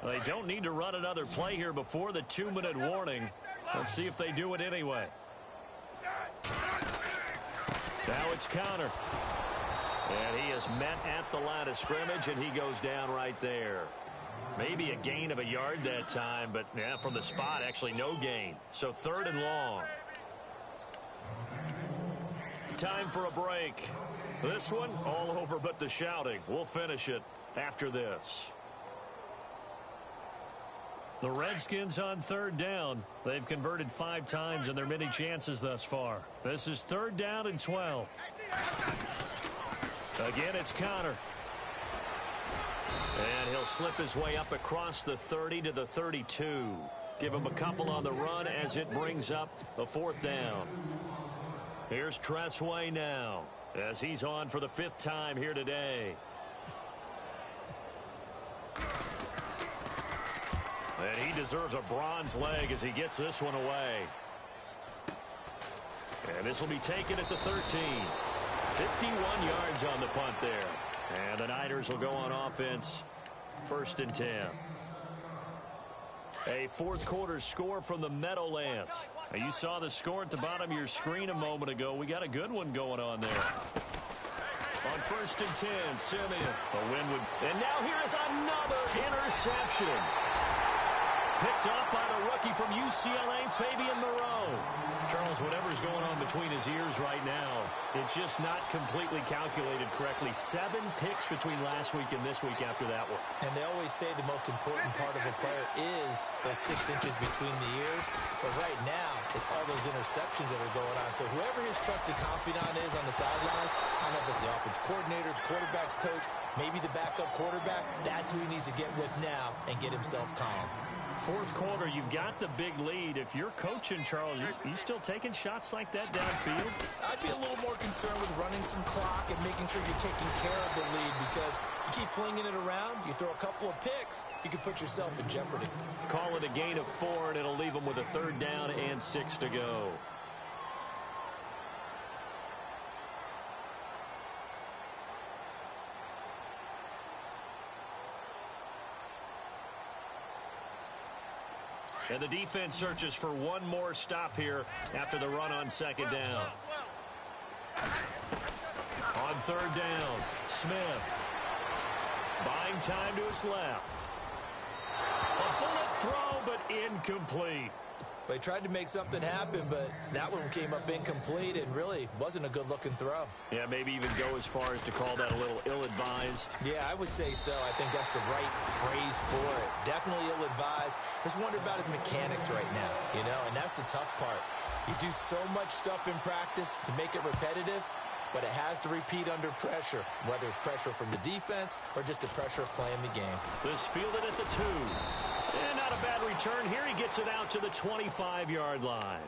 They don't need to run another play here before the 2-minute warning. Let's see if they do it anyway. Now it's Connor. And he is met at the line of scrimmage, and he goes down right there. Maybe a gain of a yard that time, but yeah, from the spot, actually no gain. So 3rd and long. Time for a break. This one all over but the shouting. We'll finish it after this. The Redskins on 3rd down. They've converted 5 times in their many chances thus far. This is 3rd down and 12. Again, it's Connor. And he'll slip his way up across the 30 to the 32. Give him a couple on the run as it brings up the 4th down. Here's Tressway now as he's on for the 5th time here today. And he deserves a bronze leg as he gets this one away. And this will be taken at the 13. 51 yards on the punt there. And the Niners will go on offense. 1st and 10. A 4th quarter score from the Meadowlands. Now, you saw the score at the bottom of your screen a moment ago. We got a good one going on there. On 1st and 10, Simeon. A win would. And now here is another interception. Picked up by the rookie from UCLA, Fabian Moreau. Charles, whatever's going on between his ears right now, it's just not completely calculated correctly. 7 picks between last week and this week after that one. And they always say the most important part of a player is those 6 inches between the ears. But right now, it's all those interceptions that are going on. So whoever his trusted confidant is on the sidelines, I don't know if it's the offense coordinator, the quarterback's coach, maybe the backup quarterback, that's who he needs to get with now and get himself calm. 4th quarter, you've got the big lead. If you're coaching, Charles, you still taking shots like that downfield? I'd be a little more concerned with running some clock and making sure you're taking care of the lead, because you keep flinging it around, you throw a couple of picks, you can put yourself in jeopardy. Call it a gain of 4, and it'll leave them with a 3rd down and 6 to go. And the defense searches for one more stop here after the run on second down. On third down, Smith. Buying time to his left. A bullet throw, but incomplete. They tried to make something happen, but that one came up incomplete and really wasn't a good-looking throw. Yeah, maybe even go as far as to call that a little ill-advised. Yeah, I would say so. I think that's the right phrase for it. Definitely ill-advised. Just wonder about his mechanics right now, and that's the tough part. You do so much stuff in practice to make it repetitive, but it has to repeat under pressure, whether it's pressure from the defense or just the pressure of playing the game. This fielded at the 2. And not a bad return here. He gets it out to the 25-yard line.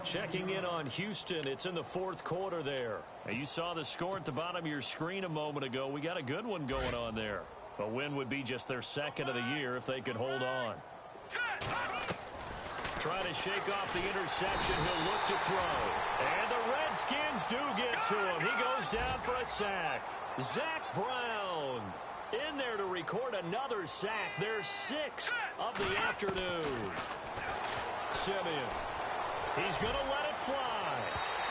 Checking in on Houston. It's in the fourth quarter there. And you saw the score at the bottom of your screen a moment ago. We got a good one going on there. A win would be just their second of the year if they could hold on. Trying to shake off the interception. He'll look to throw. And the Redskins do get to him. He goes down for a sack. Zach Brown in there to record another sack. Their 6th of the afternoon. Simeon. He's going to let it fly.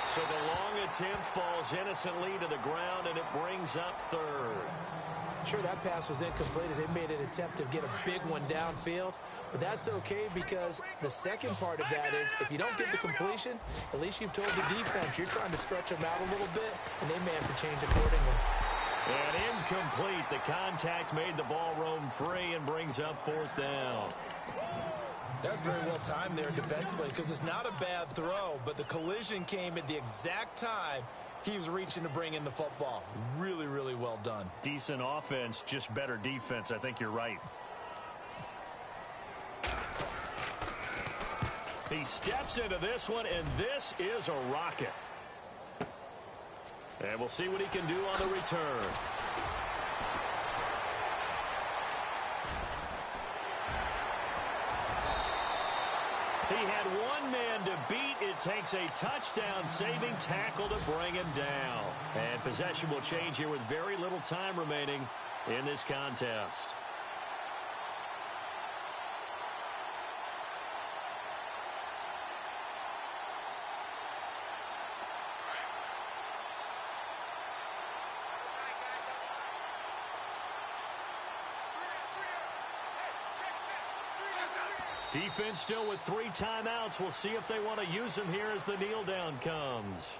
So the long attempt falls innocently to the ground, and it brings up third. Sure, that pass was incomplete as they made an attempt to get a big one downfield. But that's okay because the second part of that is if you don't get the completion, at least you've told the defense you're trying to stretch them out a little bit, and they may have to change accordingly. And incomplete. The contact made the ball roam free and brings up fourth down. That's very well timed there defensively because it's not a bad throw, but the collision came at the exact time he was reaching to bring in the football. Really, really well done. Decent offense, just better defense. I think you're right. He steps into this one, and this is a rocket. And we'll see what he can do on the return. He had one man to beat. It takes a touchdown-saving tackle to bring him down. And possession will change here with very little time remaining in this contest. Defense still with 3 timeouts. We'll see if they want to use them here as the kneel down comes.